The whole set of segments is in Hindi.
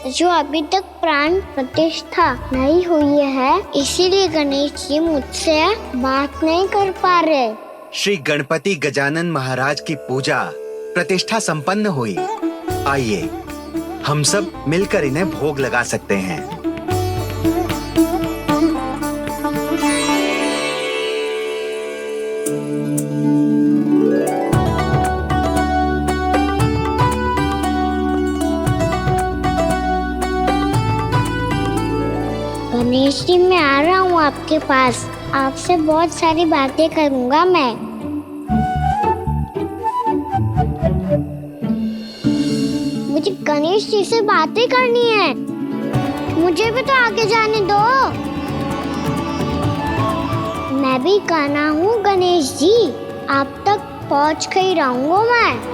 जो अभी तक प्राण प्रतिष्ठा नहीं हुई है, इसीलिए गणेश जी मुझसे बात नहीं कर पा रहे। श्री गणपति गजानन महाराज की पूजा प्रतिष्ठा संपन्न हुई। आइए हम सब मिलकर इन्हें भोग लगा सकते हैं। गणेश जी, मैं आ रहा हूँ आपके पास। आपसे बहुत सारी बातें करूँगा मैं। मुझे गणेश जी से बातें करनी है। मुझे भी तो आगे जाने दो। मैं भी कान्हा हूँ गणेश जी। आप तक पहुँच कर ही रहूँगा मैं।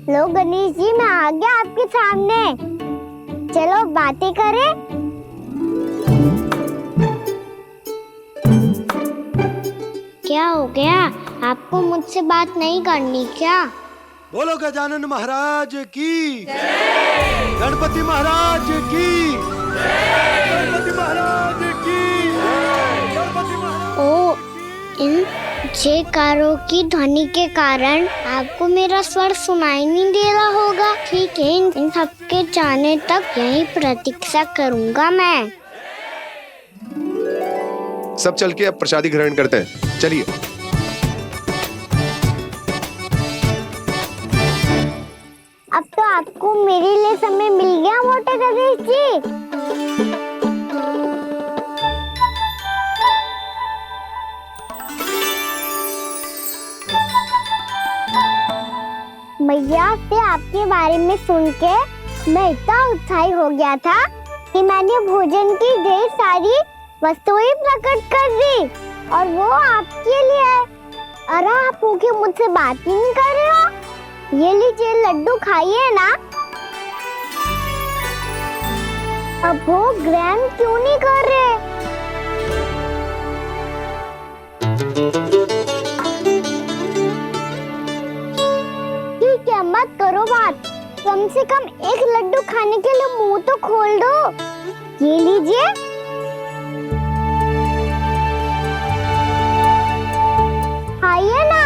लो गणेश जी, मैं आ गया आपके सामने। चलो बातें करें। क्या हो गया? आपको मुझसे बात नहीं करनी क्या? बोलो गजानन महाराज की जय। गणपति महाराज की जय। गणपति महाराज की जय। गणपति महाराज। ओ, इन जयकारों की ध्वनि के कारण आपको मेरा स्वर सुनाई नहीं दे रहा होगा। ठीक है, इन सबके जाने तक यही प्रतीक्षा करूंगा मैं। सब चल के अब प्रसादी ग्रहण करते हैं। चलिए। अब तो आपको मेरे लिए समय मिल गया मोटे गणेश जी। भैया से आपके बारे में सुन के मैं इतना उत्साही हो गया था कि मैंने भोजन की ढेर सारी वस्तुएं प्रकट कर दी, और वो आपके लिए। अरे आप भूखे मुझसे बात ही नहीं कर रहे हो। ये लीजिए लड्डू, खाइए ना। अब वो ग्रहण क्यों नहीं कर रहे? ठीक है, मत करो बात। कम से कम एक लड्डू खाने के लिए मुंह तो खोल दो। ये लीजिए। खाइए ना।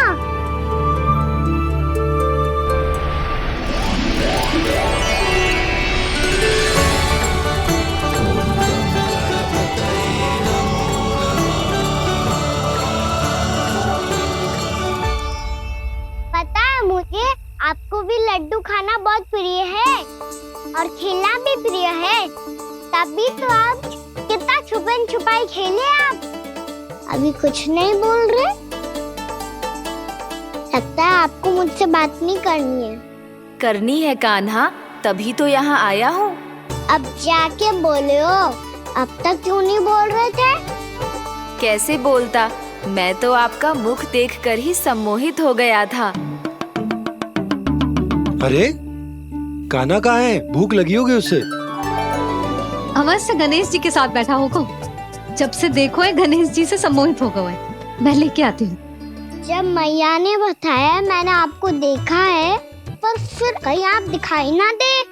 पता है मुझे, आपको भी लड्डू खाना बहुत प्रिय है और खेलना भी प्रिय है। तभी तो आप कितना छुपन छुपाई खेले। आप अभी कुछ नहीं बोल रहे। लगता है आपको मुझसे बात नहीं करनी है। करनी है कान्हा, तभी तो यहाँ आया हूँ। अब जाके बोलो। अब तक क्यों नहीं बोल रहे थे? कैसे बोलता, मैं तो आपका मुख देखकर ही सम्मोहित हो गया था। अरे कान्हा कहाँ है? भूख लगी होगी उसे। अवश्य गणेश जी के साथ बैठा होगा। जब से देखो है गणेश जी से सम्मोहित हो गए। मैं लेके आती हूँ। जब मैया ने बताया मैंने आपको देखा है, पर फिर कहीं आप दिखाई ना दे,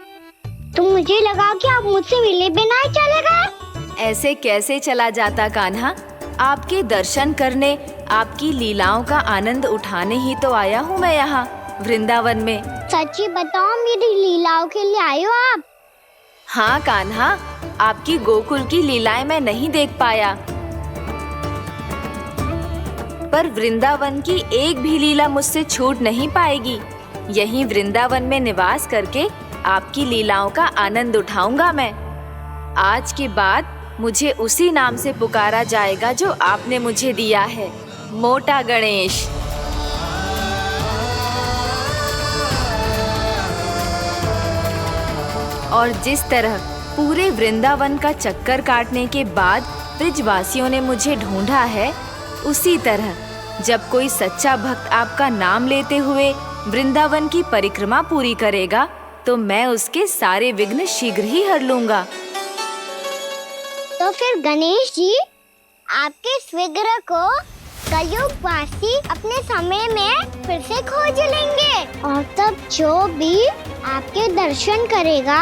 तो मुझे लगा कि आप मुझसे मिले बिना ही चले गए। ऐसे कैसे चला जाता कान्हा? आपके दर्शन करने, आपकी लीलाओं का आनंद उठाने ही तो आया हूँ मैं यहाँ वृंदावन में। सच्ची बताओ, मेरी लीलाओं के लिए आए हो आप? हाँ कान्हा, आपकी गोकुल की लीलाएं मैं नहीं देख पाया, पर वृंदावन की एक भी लीला मुझसे छूट नहीं पाएगी। यहीं वृंदावन में निवास करके आपकी लीलाओं का आनंद उठाऊंगा मैं। आज के बाद मुझे उसी नाम से पुकारा जाएगा जो आपने मुझे दिया है, मोटा गणेश। और जिस तरह पूरे वृंदावन का चक्कर काटने के बाद ब्रिजवासियों ने मुझे ढूंढा है, उसी तरह जब कोई सच्चा भक्त आपका नाम लेते हुए वृंदावन की परिक्रमा पूरी करेगा, तो मैं उसके सारे विघ्न शीघ्र ही हर लूंगा। तो फिर गणेश जी, आपके इस विग्रह को कलयुग वासी अपने समय में फिर से खोज लेंगे और तब जो भी आपके दर्शन करेगा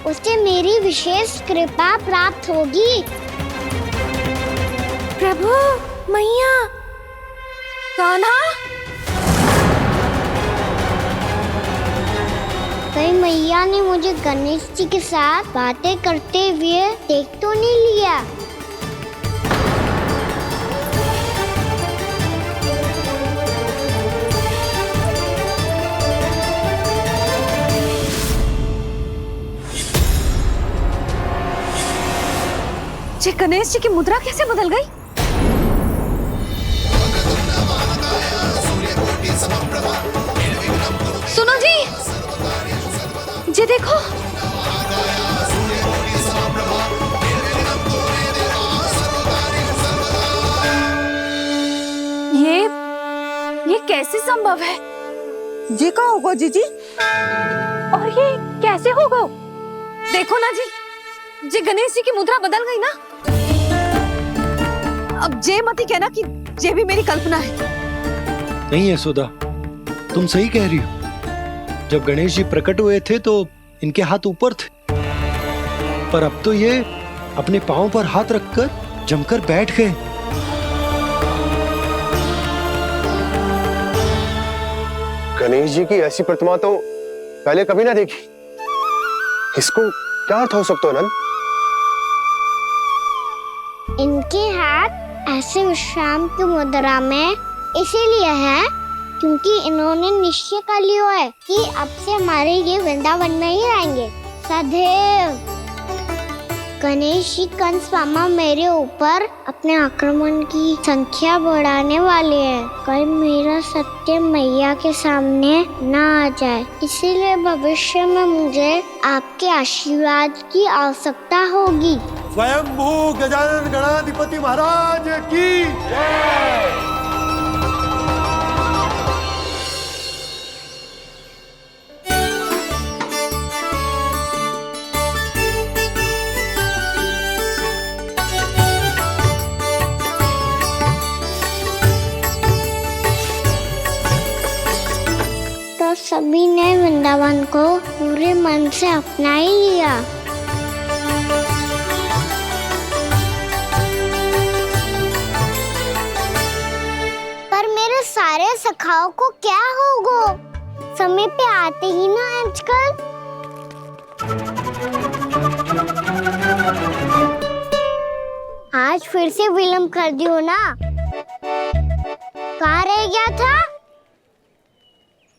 उसे मेरी विशेष कृपा प्राप्त होगी। प्रभु, मैया, कान्हा, कहीं मैया ने मुझे गणेश जी के साथ बातें करते हुए देख तो नहीं लिया। ये गणेश जी की मुद्रा कैसे बदल गई? सुनो जी, ये देखो। ये कैसे संभव है? जी का होगा जीजी? और ये कैसे होगा? देखो ना जी, ये गणेश जी की मुद्रा बदल गई ना। अब जे मत ही कहना कि ये भी मेरी कल्पना है। नहीं यशोदा, तुम सही कह रही हो। जब गणेश जी प्रकट हुए थे तो इनके हाथ ऊपर थे, पर अब तो ये अपने पांव पर हाथ रखकर जमकर बैठ गए। गणेश जी की ऐसी प्रतिमा तो पहले कभी ना देखी। इसको क्या अर्थ हो सकता है नंद? इनके हाथ ऐसे विश्राम की मुद्रा में इसीलिए है क्योंकि इन्होंने निश्चय कर लिया है कि अब से हमारे ये वृंदावन में ही रहेंगे सदैव। गणेश जी कंस मामा मेरे ऊपर अपने आक्रमण की संख्या बढ़ाने वाले हैं। कहीं मेरा सत्य मैया के सामने ना आ जाए, इसीलिए भविष्य में मुझे आपके आशीर्वाद की आवश्यकता होगी। स्वयंभू गजानन गणाधिपति महाराज की जय। तो सभी ने वृंदावन को पूरे मन से अपना ही लिया। पर मेरे सारे सखाओं को क्या होगा? समय पे आते ही ना आजकल। आज फिर से विलंब कर दियो ना। कहाँ रह गया था?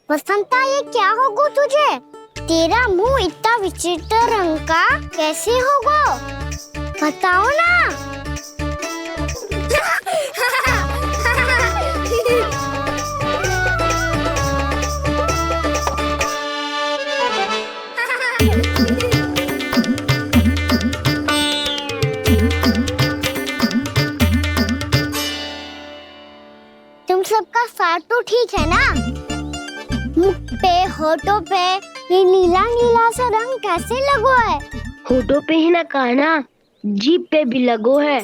वसंता, ये क्या होगा तुझे? तेरा मुंह इतना विचित्र रंग का कैसे होगा? बताओ ना। तुम सबका साथ तो ठीक है ना? मुख पे, होठों पे ये नीला नीला सा रंग कैसे लगो है? होठों पे ही ना कान्हा, जीभ पे भी लगो है।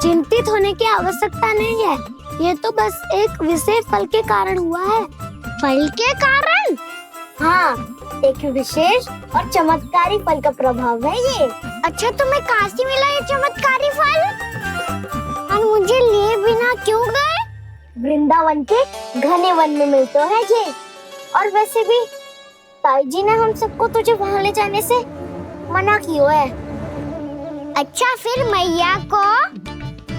चिंतित होने की आवश्यकता नहीं है, ये तो बस एक विशेष फल के कारण हुआ है। फल के कारण? हाँ, एक विशेष और चमत्कारी फल का प्रभाव है ये। अच्छा, तुम्हें कहाँ से मिला ये चमत्कारी फल? और मुझे लिए बिना क्यों गए? वृंदावन के घने वन में मिलते है ये। और वैसे भी ताई जी ने हम सबको तुझे वहाँ ले जाने से मना किया है। अच्छा, फिर मैया को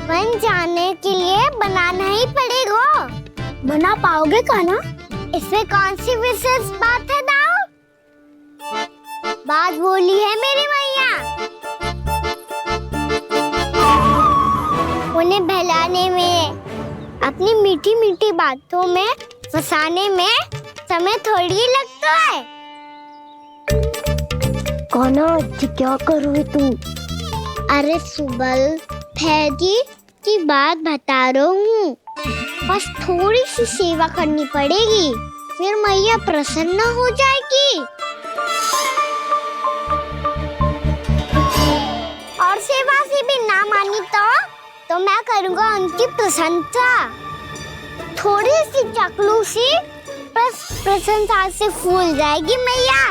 वन जाने के लिए बनाना ही पड़ेगा। बना पाओगे कान्हा? इसमें कौन सी विशेष बात है दाऊ? बात बोली है मेरी मैया। उन्हें बहलाने में, अपनी मीठी मीठी बातों में फंसाने में समय थोड़ी लगता है। कान्हा, क्या करोगे तुम? अरे सुबल, फैजी की बात बता रहा हूँ। बस थोड़ी सी सेवा करनी पड़ेगी, फिर मैया प्रसन्न हो जाएगी। नहीं तो मैं करूँगा उनकी प्रशंसा। थोड़ी सी चकलूसी बस प्रशंसा से फूल जाएगी मैया।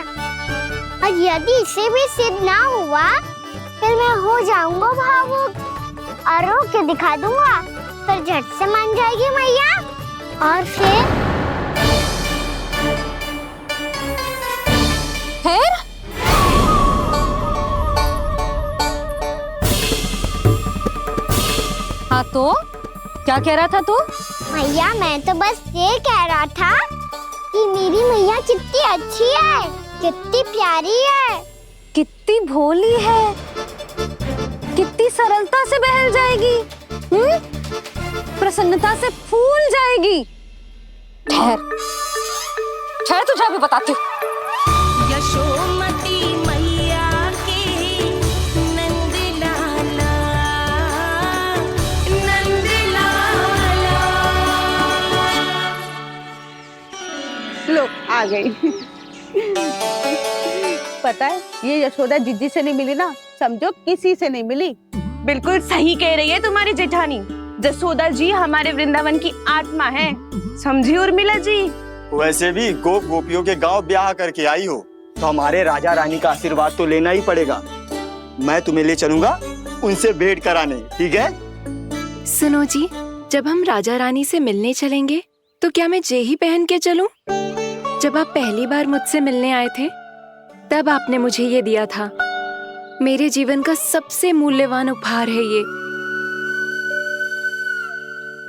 और यदि इसे भी सिद्ध ना हुआ फिर मैं हो जाऊंगा भावुक और रो के दिखा दूंगा, फिर झट से मान जाएगी मैया। और फिर हाँ तो क्या कह रहा था तू? मैया मैं तो बस ये कह रहा था कि मेरी मैया कितनी अच्छी है, कितनी प्यारी है, कितनी भोली है, कितनी सरलता से बहल जाएगी, प्रसन्नता से फूल जाएगी। ठहर ठहर, तुझे अभी बताती हूँ। यशोमती मैया की नंद लाला, नंद लाला। लो आ गई। पता है ये यशोदा जीजी से नहीं मिली ना, समझो किसी से नहीं मिली। बिल्कुल सही कह रही है तुम्हारी जेठानी। जसोदा जी हमारे वृंदावन की आत्मा है, समझी उर्मिला जी। वैसे भी गोप गोपियों के गांव ब्याह करके आई हो तो हमारे राजा रानी का आशीर्वाद तो लेना ही पड़ेगा। मैं तुम्हें ले चलूंगा उनसे भेंट कराने, ठीक है? सुनो जी, जब हम राजा रानी से मिलने चलेंगे तो क्या मैं जे ही पहन के चलूं? जब आप पहली बार मुझसे मिलने आए थे तब आपने मुझे ये दिया था। मेरे जीवन का सबसे मूल्यवान उपहार है ये।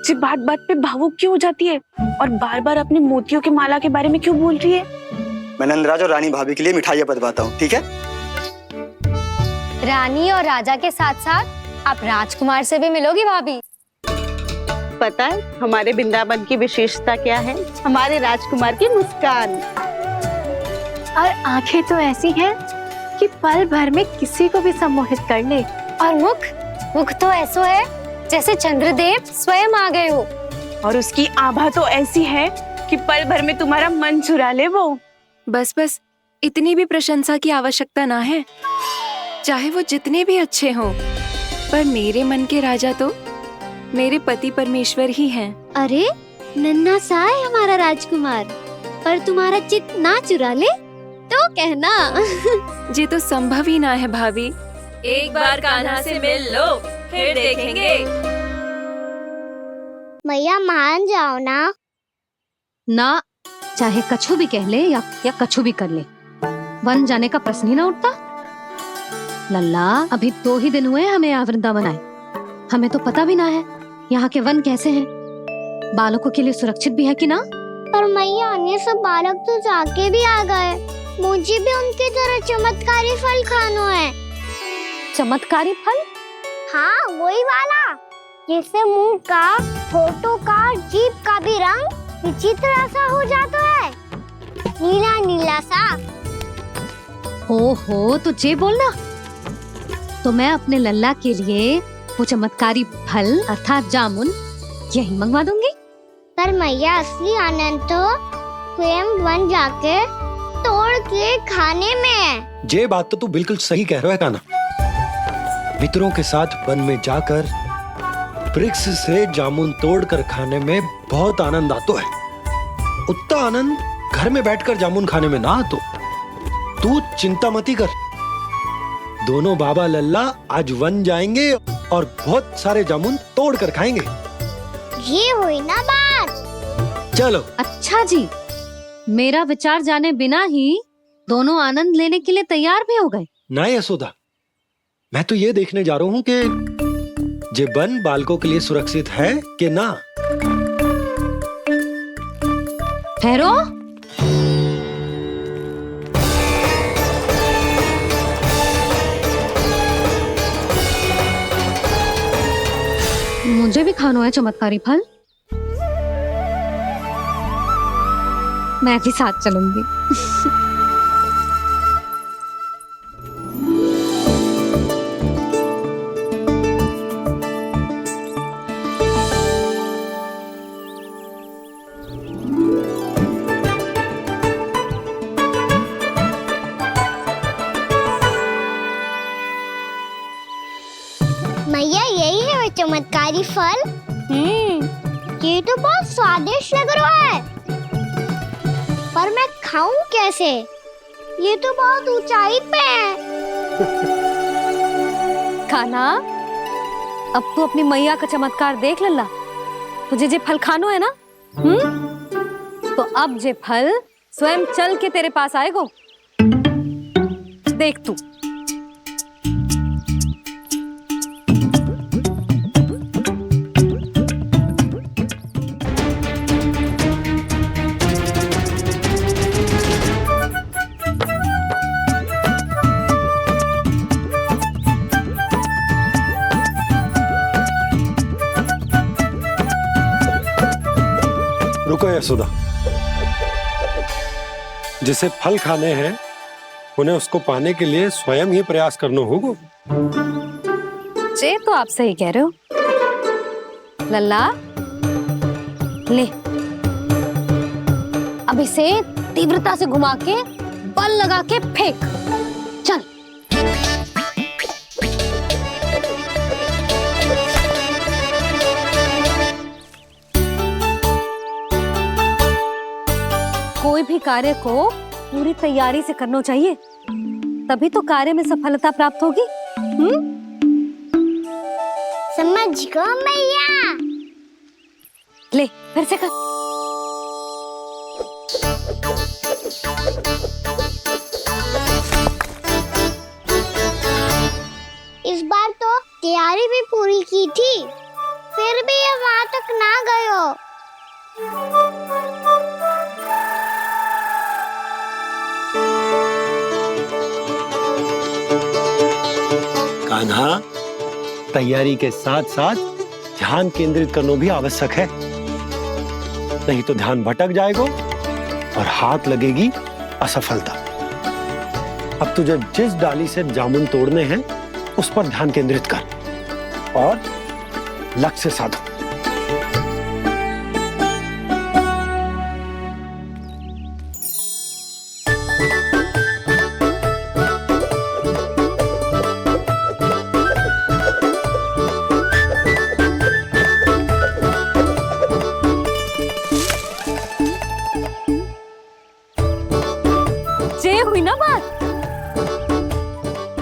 जी बात बात पे भावुक क्यों हो जाती है और बार बार अपनी मोतियों की माला के बारे में क्यों बोल रही है? मैं नंदराज और रानी भाभी के लिए मिठाइयाँ बंटवाता हूँ, ठीक है? रानी और राजा के साथ साथ आप राजकुमार से भी मिलोगी भाभी। पता है हमारे वृंदावन की विशेषता क्या है? हमारे राजकुमार की मुस्कान। और आंखें तो ऐसी हैं कि पल भर में किसी को भी सम्मोहित कर ले। और मुख तो ऐसा है जैसे चंद्रदेव स्वयं आ गए हो। और उसकी आभा तो ऐसी है कि पल भर में तुम्हारा मन चुरा ले वो। बस बस, इतनी भी प्रशंसा की आवश्यकता ना है। चाहे वो जितने भी अच्छे हों, पर मेरे मन के राजा तो मेरे पति परमेश्वर ही हैं। अरे नन्हा सा है हमारा राजकुमार, पर तुम्हारा चित्त ना चुरा ले तो कहना। ये तो संभव ही ना है भाभी। एक बार कान्हा से मिल लो, फिर देखेंगे। मैया मान जाओ ना। चाहे कछु भी कह ले या कछु भी कर ले, वन जाने का प्रश्न ही ना उठता। लल्ला, अभी 2 ही दिन हुए हमें यहाँ वृंदावन आए, हमें तो पता भी ना है यहाँ के वन कैसे हैं, बालकों के लिए सुरक्षित भी है कि ना। पर मैया अन्य सब बालक तो जाके भी आ गए, मुझे भी उनकी तरह चमत्कारी फल खाना है। चमत्कारी फल? हाँ वही वाला, जिससे मुंह का, होठों का, जीभ का भी रंग विचित्र सा हो जाता है, नीला नीला सा। हो तो जे बोलना, तो मैं अपने लल्ला के लिए वो चमत्कारी फल अर्थात जामुन यही मंगवा दूंगी। पर मैया असली आनंद तो स्वयं वन जाके तोड़ के खाने में है। ये बात तो तू बिल्कुल सही कह रहा है कान्हा। मित्रों के साथ वन में जाकर वृक्ष से जामुन तोड़कर खाने में बहुत आनंद आता है। उतना आनंद घर में बैठकर जामुन खाने में ना आतो। तू चिंता मती कर, दोनों बाबा लल्ला आज वन जाएंगे और बहुत सारे जामुन तोड़कर खाएंगे। ये हुई ना बात। चलो। अच्छा जी, मेरा विचार जाने बिना ही दोनों आनंद लेने के लिए तैयार भी हो गए। ना यशोदा, मैं तो ये देखने जा रहा हूँ कि ये वन बालकों के लिए सुरक्षित है कि ना। ठहरो, मुझे भी खाना है चमत्कारी फल, मैं भी साथ चलूंगी। मैया यही है वो चमत्कारी फल। ये तो बहुत स्वादिष्ट लग रहा है, पर मैं खाऊं कैसे? ये तो बहुत ऊंचाई पे है। कान्हा, अब तू अपनी मैया का चमत्कार देख लल्ला। तुझे जे फल खानो है ना, तो अब जे फल स्वयं चल के तेरे पास आएगो। देख तू। रुको यशोदा, जिसे फल खाने हैं उन्हें उसको पाने के लिए स्वयं ही प्रयास करना होगा। जे तो आप सही कह रहे हो लल्ला। ले, अब इसे तीव्रता से घुमा के बल लगा के फेंक। चल। कोई भी कार्य को पूरी तैयारी से करना चाहिए, तभी तो कार्य में सफलता प्राप्त होगी। समझ गो मैया। ले, फिर से कर। इस बार तो तैयारी भी पूरी की थी, फिर भी ये वहां तक ना गयो। कान्हा, तैयारी के साथ साथ ध्यान केंद्रित करना भी आवश्यक है, नहीं तो ध्यान भटक जाएगा और हाथ लगेगी असफलता। अब तुझे जिस डाली से जामुन तोड़ने हैं उस पर ध्यान केंद्रित कर और लक्ष्य साधो। हुई ना बात।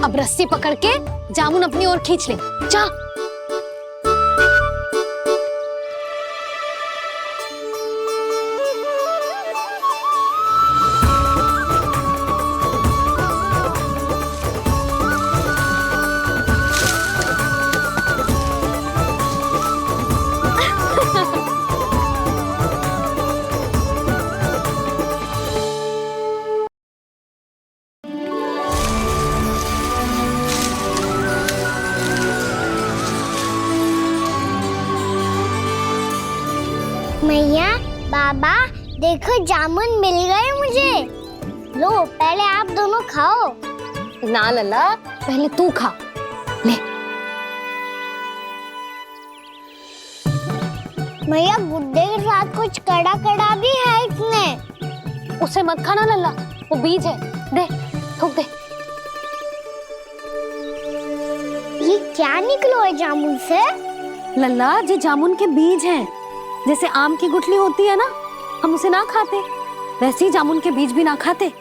अब रस्सी पकड़ के जामुन अपनी ओर खींच ले। जा। मैया, बाबा, देखो जामुन मिल गए मुझे। लो, पहले आप दोनों खाओ। ना लल्ला, पहले तू खा। ले। मैया, गुड्डे के साथ कुछ कड़ा कड़ा भी है इसमें। उसे मत खाना लल्ला, वो बीज है। दे, थूक दे। ये क्या निकलो है जामुन से? लल्ला, ये जामुन के बीज हैं। जैसे आम की गुठली होती है ना, हम उसे ना खाते, वैसे ही जामुन के बीज भी ना खाते।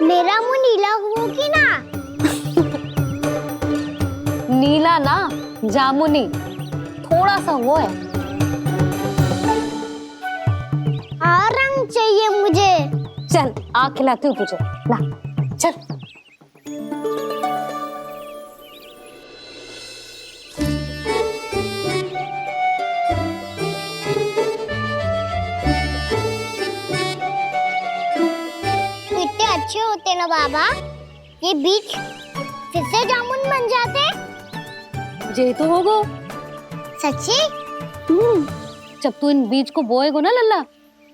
मेरा मुंह नीला हुआ कि ना? नीला ना, जामुनी, थोड़ा सा वो है। और रंग चाहिए मुझे। चल, आ खिलाती हूँ तुझे। ला, चल। अच्छे होते ना बाबा, ये बीज फिर से जामुन बन जाते। जे तो होगो। सच्ची? जब तू इन बीज को बोएगो ना लल्ला,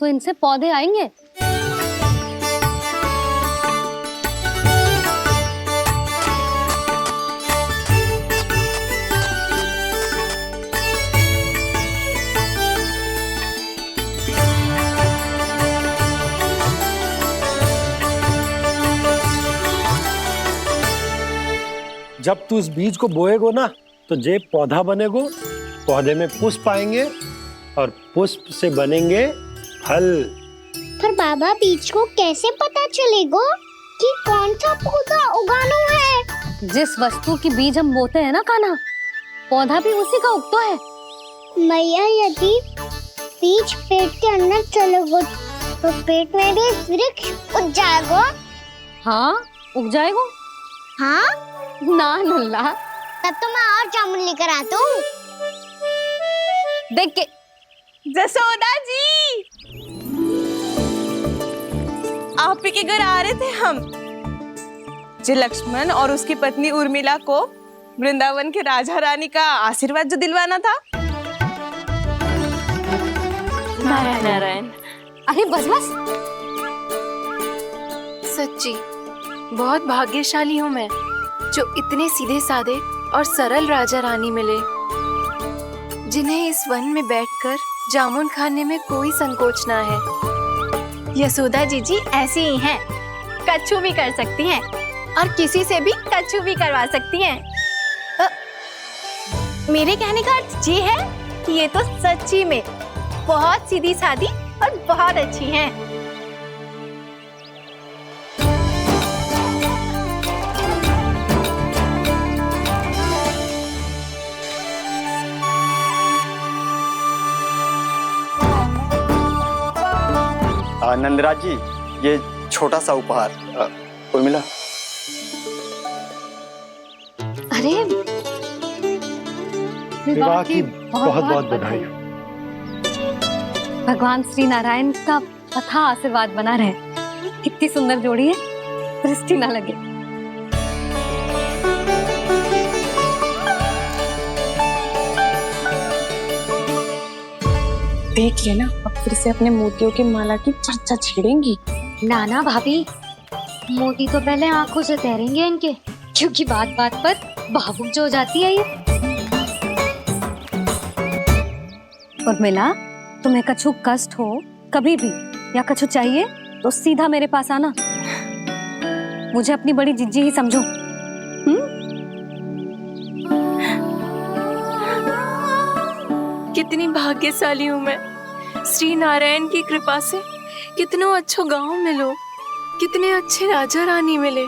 तो इनसे पौधे आएंगे। जब तू इस बीज को बोएगो ना तो जे पौधा बनेगो, पौधे में पुष्प आएंगे और पुष्प से बनेंगे फल। पर बाबा बीज को कैसे पता चलेगा कि कौन सा पौधा उगाना है? जिस वस्तु की बीज हम बोते हैं ना कान्हा, पौधा भी उसी का उगता है। मैया यदि बीज पेट के अंदर चलेगा तो पेट में भी वृक्ष उग जाएगा। हाँ उग जाएगा। हाँ ना नल्ला, तब तो मैं और जामुन लेकर आता हूँ। देख के जसोदा जी, आप ही के घर आ रहे थे हम। जो लक्ष्मण और उसकी पत्नी उर्मिला को वृंदावन के राजा रानी का आशीर्वाद जो दिलवाना था। नारायण नारायण। अरे बस बस। सच्ची बहुत भाग्यशाली हूँ मैं, जो इतने सीधे साधे और सरल राजा रानी मिले, जिन्हें इस वन में बैठकर जामुन खाने में कोई संकोच ना है। यशोदा जी ऐसी ही हैं, कच्छू भी कर सकती हैं और किसी से भी कच्छू भी करवा सकती हैं। मेरे कहने का अर्थ ये है कि ये तो सच्ची में बहुत सीधी सादी और बहुत अच्छी हैं। नंदराज जी, ये छोटा सा उपहार। उर्मिला। अरे विवाह की बहुत बहुत बधाई। भगवान श्री नारायण का अथाह आशीर्वाद बना रहे। कितनी सुंदर जोड़ी है, दृष्टि ना लगे। देख लेना, अब फिर से अपने मोतियों की माला की चर्चा छेड़ेंगी। नाना भाभी, मोती तो पहले आंखों से तैरेंगे इनके, क्योंकि बात बात पर भावुक जो हो जाती है ये। उर्मिला, तुम्हें कछु कष्ट हो कभी भी या कछु चाहिए तो सीधा मेरे पास आना। मुझे अपनी बड़ी जिज्जी ही समझो। कितनी भाग्यशाली हूँ मैं, श्री नारायण की कृपा से कितनों अच्छो गांव मिलो, कितने अच्छे राजा रानी मिले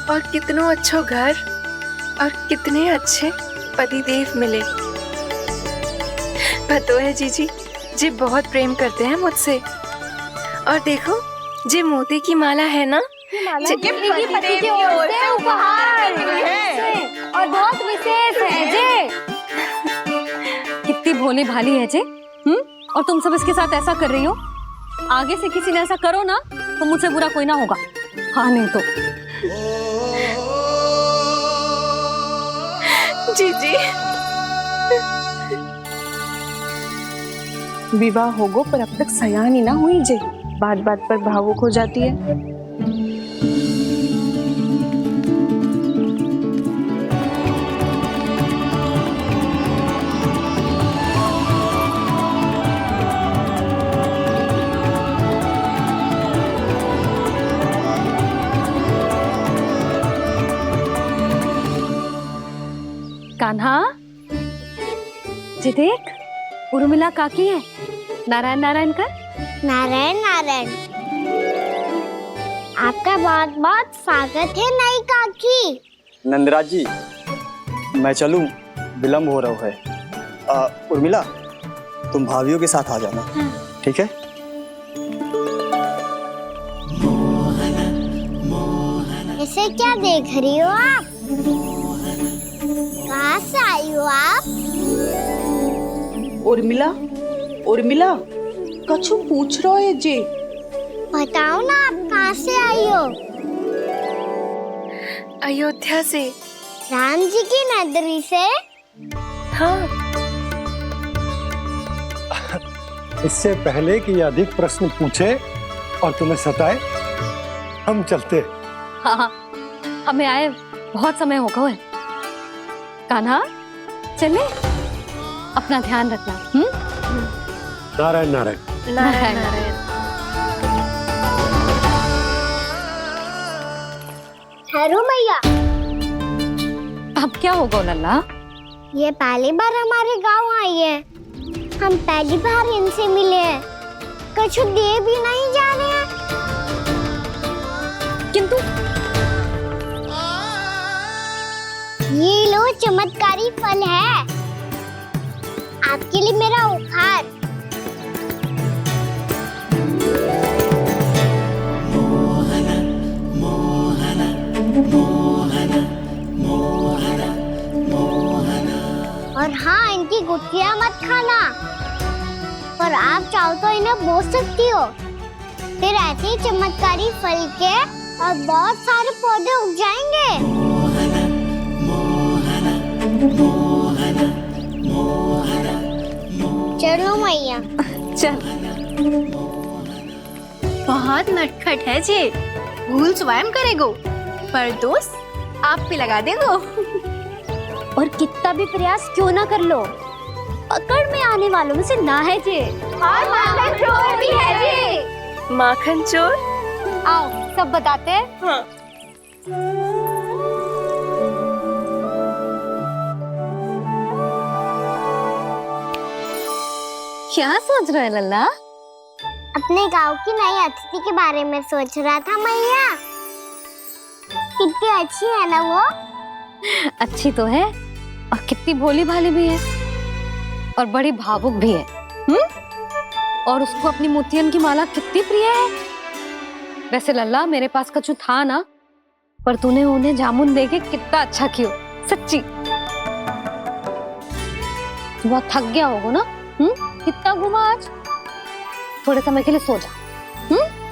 और कितनों अच्छो घर और कितने अच्छे पतिदेव मिले। पतो है जीजी, जी बहुत प्रेम करते हैं मुझसे। और देखो, जी मोती की माला है ना, पति की ओर से उपहार और बहुत विशेष है जे। कितनी भोली भाली है जे। और तुम सब इसके साथ ऐसा कर रही हो। आगे से किसी ने ऐसा करो ना तो मुझसे बुरा कोई ना होगा। हाँ नहीं तो जीजी। विवाह होगो पर अब तक सयान ही ना हुई जे, बात बात पर भावुक हो जाती है। कान्हा, जी देख, उर्मिला काकी है। नारायण नारायण कर। नारायण नारायण। आपका बहुत बहुत स्वागत है नई काकी। नंदराज जी, मैं चलूं, विलम्ब हो रहा है। उर्मिला, तुम भाभियों के साथ आ जाना। ठीक है? इसे क्या देख रही हो आप? कहाँ से आई हो आप? उर्मिला, उर्मिला, कछु पूछ रहा है जे। बताओ ना, आप कहाँ से आई हो? अयोध्या से। राम जी की नगरी से? हाँ। इससे पहले कि ये अधिक प्रश्न पूछे और तुम्हें सताए, हम चलते। हाँ, हमें आए बहुत समय हो गया है। कान्हा, चले, अपना ध्यान रखना। नारायण नारायण। नारायण नारायण। ठहरो मैया। अब क्या होगा लल्ला? ये पहली बार हमारे गांव आई है, हम पहली बार इनसे मिले हैं, कछु दे भी नहीं जा रहे हैं। किंतु ये लो चमत्कारी फल है, आपके लिए मेरा उपहार। और हाँ, इनकी गुठलियां मत खाना, पर आप चाहो तो इन्हें बोल सकती हो, फिर ऐसे ही चमत्कारी फल के और बहुत सारे पौधे उग जाएंगे। चलो मैया। चल। बहुत नटखट है जे, भूल स्वयं करेगो, पर दोस्त आप पे लगा देगो। और कितना भी प्रयास क्यों ना कर लो, पकड़ में आने वालों में से ना है जे। और माखन चोर भी है जे। माखन चोर? आओ सब बताते हैं। हाँ। क्या सोच रहा है लल्ला? अपने गांव की नई अतिथि के बारे में सोच रहा था मैया। कितनी अच्छी है ना वो? अच्छी तो है और कितनी भोली भाली भी है और बड़ी भावुक भी है। और उसको अपनी मोतियन की माला कितनी प्रिय है। वैसे लल्ला मेरे पास कछु था ना, पर तूने उन्हें जामुन देके कितना अच्छा किया, सच्ची। तू बहुत थक गया होगा ना? कितना घूमा आज? थोड़े समय के लिए सो जा।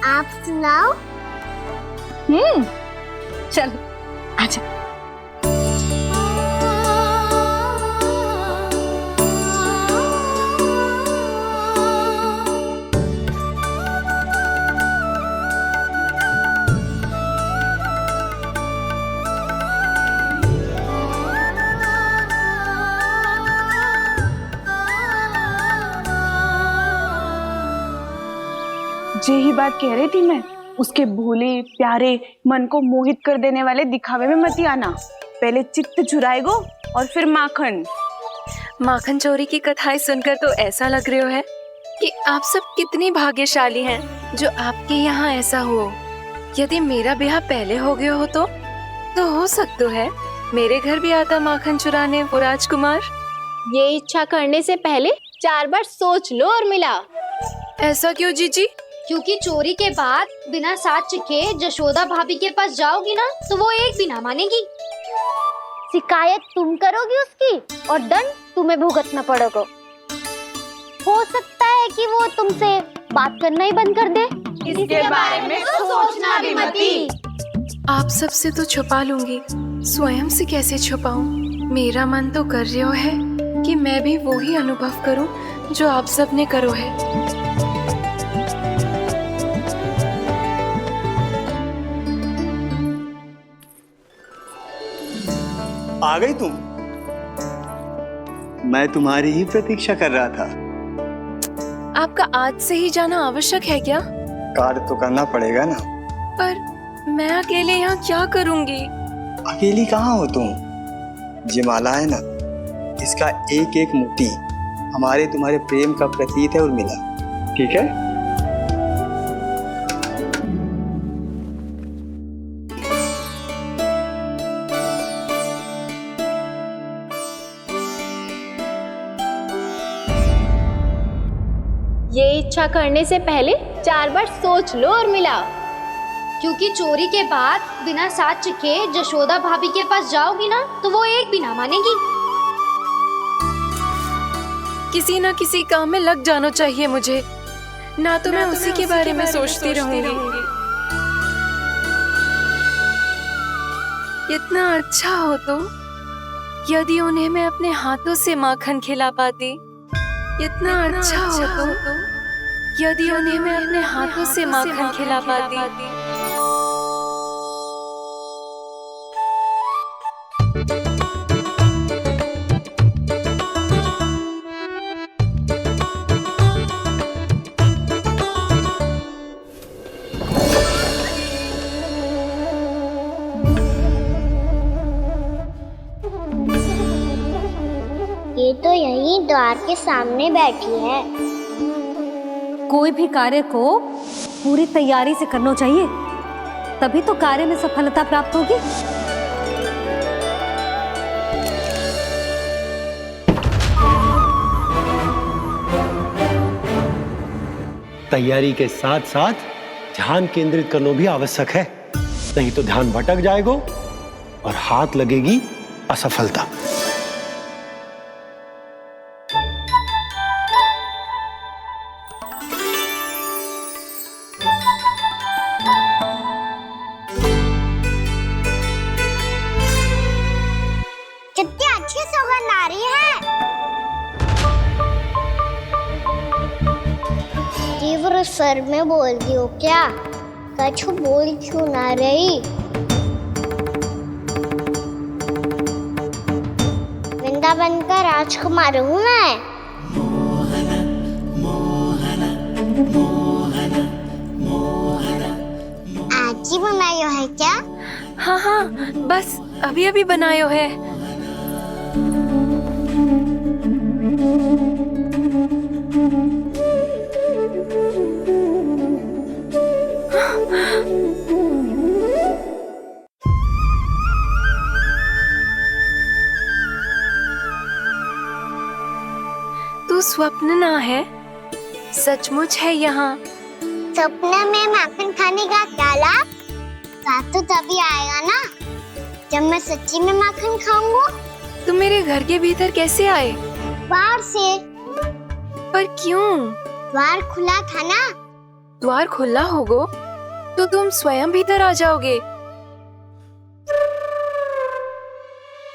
आप सुनाओ। चल आजा। यही बात कह रही थी मैं, उसके भोले प्यारे मन को मोहित कर देने वाले दिखावे में मत आना। पहले चित्त चुराएगो और फिर माखन। माखन चोरी की कथाएं सुनकर तो ऐसा लग रहा है कि आप सब कितनी भाग्यशाली हैं जो आपके यहाँ ऐसा हो। यदि मेरा ब्याह पहले हो गया हो तो हो सकता है मेरे घर भी आता माखन चुराने वो राजकुमार। ये इच्छा करने से पहले 4 बार सोच लो और मिला। ऐसा क्यों जीजी? क्योंकि चोरी के बाद बिना साथ चिखे जशोदा भाभी के पास जाओगी ना तो वो एक भी ना मानेगी। शिकायत तुम करोगी उसकी और दंड तुम्हें भुगतना पड़ेगा। हो सकता है कि वो तुमसे बात करना ही बंद कर दे। इसके बारे में तो सोचना भी मती। आप सबसे तो छुपा लूंगी, स्वयं से कैसे छुपाऊं? मेरा मन तो कर रहा है कि मैं भी वो ही अनुभव करूं जो आप सब ने करो है। आ गई तुम? मैं तुम्हारी ही प्रतीक्षा कर रहा था। आपका आज से ही जाना आवश्यक है क्या? कार्य तो करना पड़ेगा ना। पर मैं अकेले यहाँ क्या करूँगी? अकेली कहाँ हो तुम? ये माला है ना, इसका एक एक मोती हमारे तुम्हारे प्रेम का प्रतीक है उर्मिला, ठीक है? ये इच्छा करने से पहले 4 बार सोच लो और मिला। क्योंकि चोरी के बाद बिना साथ चिखे जशोदा भाभी के पास जाओगी ना तो वो एक भी ना मानेगी। किसी ना किसी काम में लग जाना चाहिए मुझे, ना तो मैं उसी के बारे में सोचती रहूंगी। इतना अच्छा हो तो यदि उन्हें मैं अपने हाथों से माखन खिला पाती। इतना अच्छा हो तो यदि उन्हें मैं अपने हाथों से माखन खिला पाती। तो यहीं द्वार के सामने बैठी है। कोई भी कार्य को पूरी तैयारी से करना चाहिए, तभी तो कार्य में सफलता प्राप्त होगी। तैयारी के साथ साथ ध्यान केंद्रित करना भी आवश्यक है, नहीं तो ध्यान भटक जाएगा और हाथ लगेगी असफलता। कितनी अच्छी सुगंध आ रही है। तीव्र स्वर में बोलती हो क्या? कछु बोल क्यों ना रही? वृंदावन का राजकुमार हूँ मैं। आज ही बनायो है क्या? हाँ हाँ, बस अभी अभी बनायो है। तू स्वप्न ना है, सचमुच है यहाँ। सपने में माखन खाने का क्या लाभ? रात तो तभी आएगा ना जब मैं सच्ची में माखन खाऊंगा। तुम मेरे घर के भीतर कैसे आए? बाहर से। पर क्यों? द्वार खुला था ना। द्वार खुला होगा तो तुम स्वयं भीतर आ जाओगे।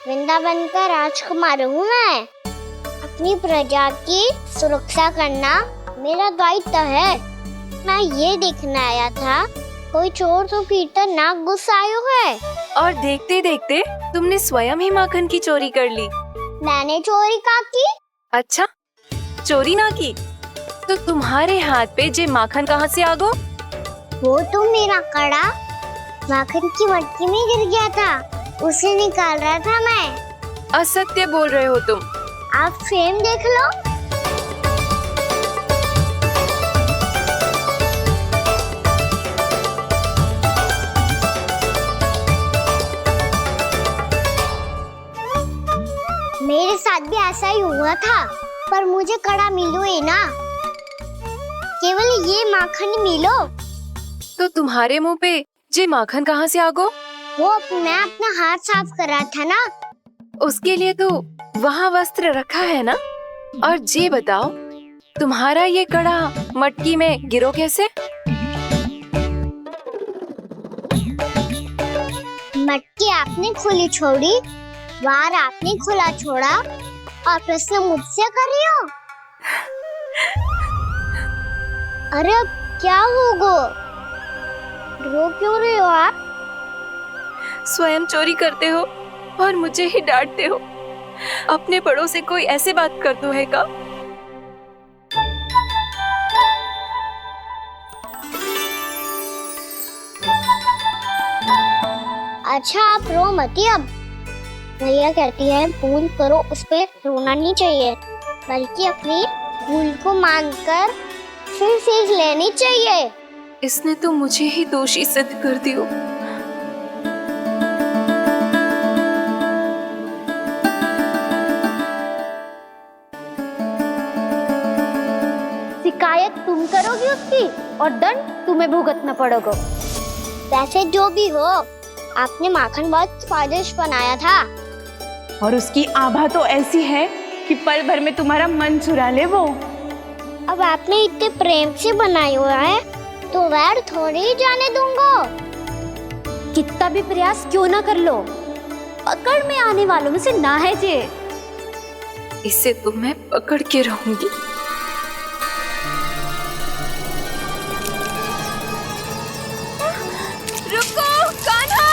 वृंदावन का राजकुमार हूँ मैं। अपनी प्रजा की सुरक्षा करना मेरा दायित्व है। मैं ये देखने आया था कोई चोर तो कीर्तन ना घुस आयो है। और देखते देखते तुमने स्वयं ही माखन की चोरी कर ली। मैंने चोरी का की? अच्छा, चोरी ना की तो तुम्हारे हाथ पे जे माखन कहाँ से आ गो? वो तो मेरा कड़ा माखन की मटकी में गिर गया था, उसे निकाल रहा था मैं। असत्य बोल रहे हो तुम। आप फ्रेम देख लो। मेरे साथ भी ऐसा ही हुआ था, पर मुझे कड़ा मिलो ही ना, केवल ये माखन मिलो। तो तुम्हारे मुंह पे जे माखन कहाँ से आ गो? वो मैं अपना हाथ साफ कर रहा था ना। उसके लिए तो वहाँ वस्त्र रखा है ना। और जे बताओ, तुम्हारा ये कड़ा मटकी में गिरो कैसे? मटकी आपने खुली छोड़ी, द्वार आपने खुला छोड़ा, और प्रश्न मुझसे कर रही हो? अरे अब क्या होगा? रो क्यों रहे हो आप? स्वयं चोरी करते हो और मुझे ही डांटते हो। अपने बड़ों से कोई ऐसे बात कर दो है का? अच्छा आप रो मती। अब भैया कहती है भूल करो, उस पे रोना नहीं चाहिए, बल्कि अपनी भूल को मानकर फिर सीख लेनी चाहिए। इसने तो मुझे ही दोषी सिद्ध कर दिया। शिकायत तुम करोगी उसकी और दंड तुम्हें भुगतना पड़ेगा। वैसे जो भी हो, आपने माखन बहुत स्वादिष्ट बनाया था। और उसकी आभा तो ऐसी है कि पल भर में तुम्हारा मन चुरा ले वो। अब आपने इतने प्रेम से बनाया हुआ है तो वैर थोड़ी ही जाने दूंगा। कितना भी प्रयास क्यों ना कर लो, पकड़ में आने वालों में से ना है जे। इसे तो मैं पकड़ के रहूंगी। रुको कान्हा!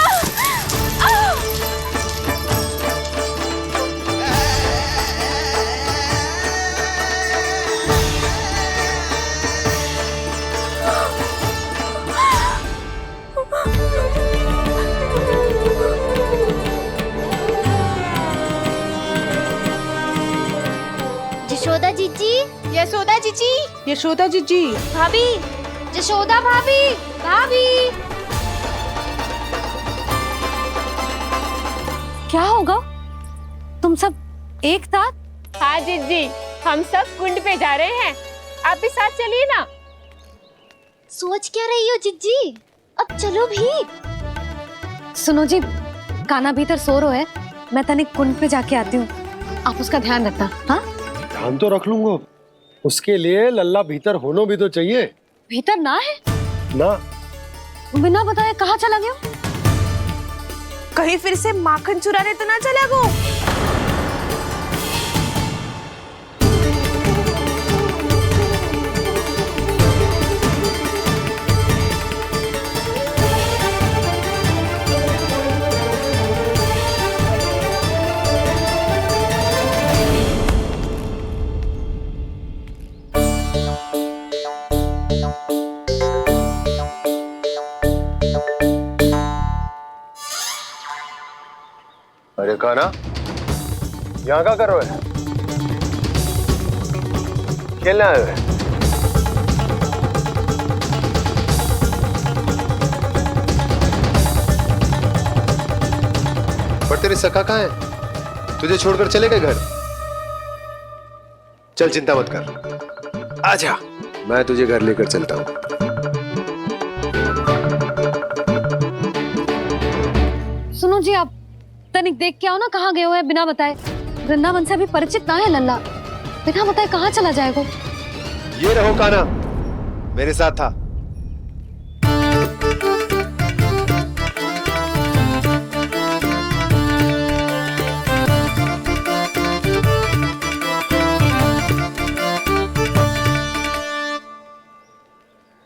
जीजी, यशोदा जीजी, यशोदा जीजी, भाभी, जशोदा भाभी, भाभी। क्या होगा? तुम सब एक साथ? हाँ जीजी, हम सब कुंड पे जा रहे हैं, आप भी साथ चलिए ना। सोच क्या रही हो जीजी? अब चलो भी। सुनो जी, काना भीतर सो रो है, मैं तनिक कुंड पे जाके आती हूँ, आप उसका ध्यान रखना। हाँ, ध्यान तो रख लूंगा, उसके लिए लल्ला भीतर होना भी तो चाहिए। भीतर ना है ना, बिना बताए कहाँ चला गया? कहीं फिर से माखन चुराने तो ना चला गो। अरे काना, यहाँ क्या कर रहे हो? खेलने आए हुए? पर तेरी सखा कहाँ है? तुझे छोड़कर चले गए घर? चल चिंता मत कर, आजा, मैं तुझे घर लेकर चलता हूँ। सुनो जी, आप तनिक देख के आओ ना कहाँ गए हुए हैं बिना बताए। वृंदावन से अभी परिचित ना है लल्ला, बिना बताए कहाँ चला जाएगा? ये रहो काना, मेरे साथ था।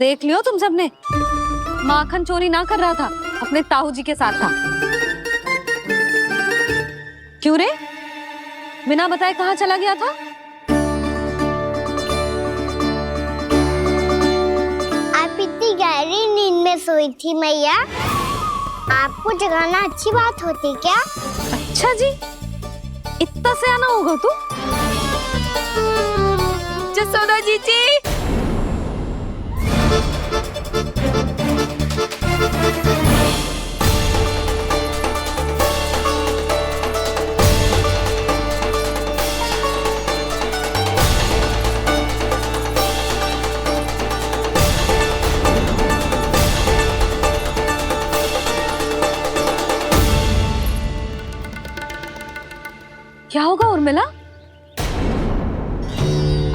देख लियो तुम सबने, माखन चोरी ना कर रहा था, अपने ताऊ जी के साथ था। क्यों रे, बिना बताए कहाँ चला गया था? आप इतनी गहरी नींद में सोई थी मैया, आपको जगाना अच्छी बात होती क्या? अच्छा जी, इतना सियाना होगा तू? जसोदा जीजी, क्या होगा उर्मिला?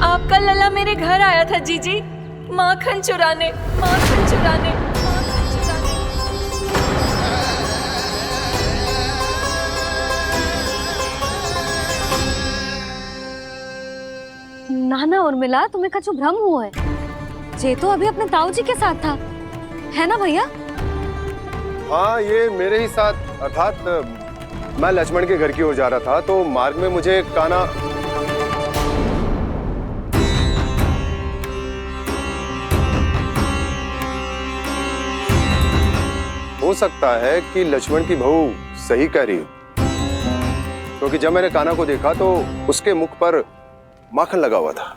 आपका लल्ला मेरे घर आया था जीजी, माखन चुराने, माखन चुराने, माखन चुराने। ना ना उर्मिला, तुम्हें कछु भ्रम हुआ है, ये तो अभी अपने ताऊ जी के साथ था, है ना भैया? हाँ, ये मेरे ही साथ, अर्थात मैं लक्ष्मण के घर की ओर जा रहा था, तो मार्ग में मुझे काना हो सकता है कि लक्ष्मण की बहू सही कह रही हो, क्योंकि जब मैंने काना को देखा तो उसके मुख पर माखन लगा हुआ था।